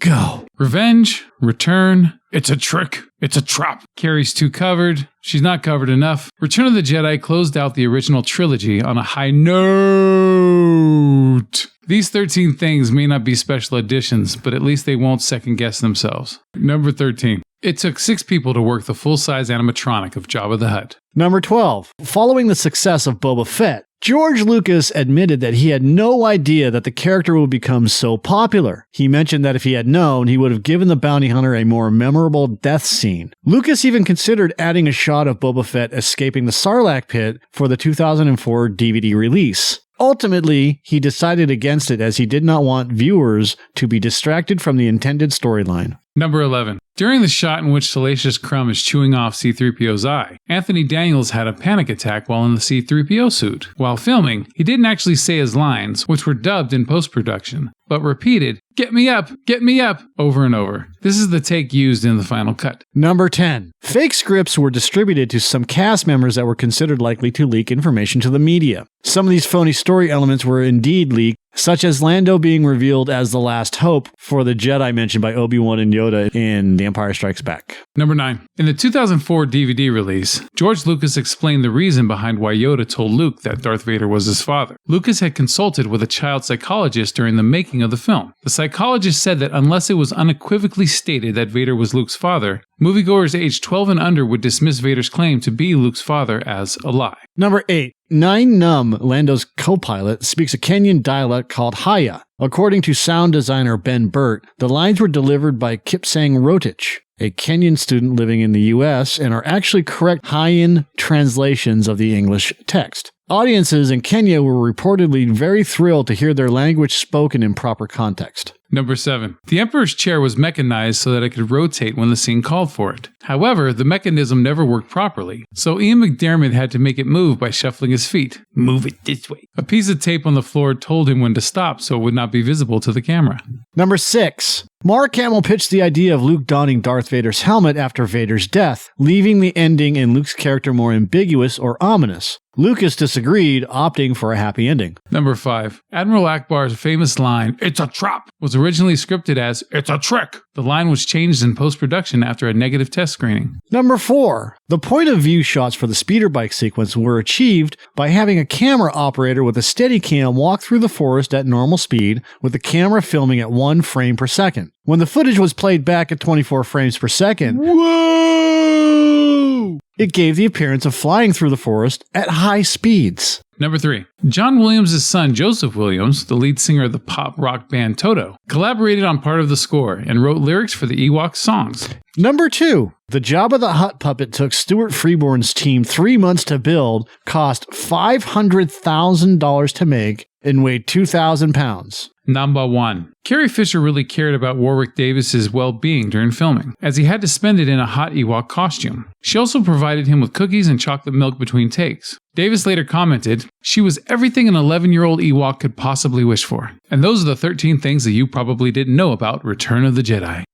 Go. Revenge, return, it's a trick, it's a trap. Carrie's too covered, she's not covered enough. Return of the Jedi closed out the original trilogy on a high note. These 13 things may not be special editions, but at least they won't second guess themselves. Number 13. It took 6 people to work the full-size animatronic of Jabba the Hutt. Number 12. Following the success of Boba Fett, George Lucas admitted that he had no idea that the character would become so popular. He mentioned that if he had known, he would have given the bounty hunter a more memorable death scene. Lucas even considered adding a shot of Boba Fett escaping the Sarlacc pit for the 2004 DVD release. Ultimately, he decided against it as he did not want viewers to be distracted from the intended storyline. Number 11. During the shot in which Salacious Crumb is chewing off C-3PO's eye, Anthony Daniels had a panic attack while in the C-3PO suit. While filming, he didn't actually say his lines, which were dubbed in post-production, but repeated, get me up, over and over. This is the take used in the final cut. Number 10. Fake scripts were distributed to some cast members that were considered likely to leak information to the media. Some of these phony story elements were indeed leaked, such as Lando being revealed as the last hope for the Jedi mentioned by Obi-Wan and Yoda in The Empire Strikes Back. Number 9. In the 2004 DVD release, George Lucas explained the reason behind why Yoda told Luke that Darth Vader was his father. Lucas had consulted with a child psychologist during the making of the film. The psychologist said that unless it was unequivocally stated that Vader was Luke's father, moviegoers aged 12 and under would dismiss Vader's claim to be Luke's father as a lie. Number 8. Nine Numb, Lando's co-pilot, speaks a Kenyan dialect called Haya. According to sound designer Ben Burt, the lines were delivered by Kipsang Rotich, a Kenyan student living in the US, and are actually correct Haiyan translations of the English text. Audiences in Kenya were reportedly very thrilled to hear their language spoken in proper context. Number 7. The Emperor's chair was mechanized so that it could rotate when the scene called for it. However, the mechanism never worked properly, so Ian McDiarmid had to make it move by shuffling his feet. Move it this way. A piece of tape on the floor told him when to stop so it would not be visible to the camera. Number 6. Mark Hamill pitched the idea of Luke donning Darth Vader's helmet after Vader's death, leaving the ending in Luke's character more ambiguous or ominous. Lucas disagreed, opting for a happy ending. Number 5. Admiral Akbar's famous line, "It's a trap," was originally scripted as, "It's a trick." The line was changed in post-production after a negative test screening. Number 4. The point of view shots for the speeder bike sequence were achieved by having a camera operator with a Steadicam walk through the forest at normal speed, with the camera filming at 1 frame per second. When the footage was played back at 24 frames per second, whoa! It gave the appearance of flying through the forest at high speeds. Number 3. John Williams' son, Joseph Williams, the lead singer of the pop rock band Toto, collaborated on part of the score and wrote lyrics for the Ewok songs. Number 2. The Jabba the Hutt puppet took Stuart Freeborn's team 3 months to build, cost $500,000 to make, and weighed 2,000 pounds. Number 1. Carrie Fisher really cared about Warwick Davis's well-being during filming, as he had to spend it in a hot Ewok costume. She also provided him with cookies and chocolate milk between takes. Davis later commented, "She was everything an 11-year-old Ewok could possibly wish for." And those are the 13 things that you probably didn't know about Return of the Jedi.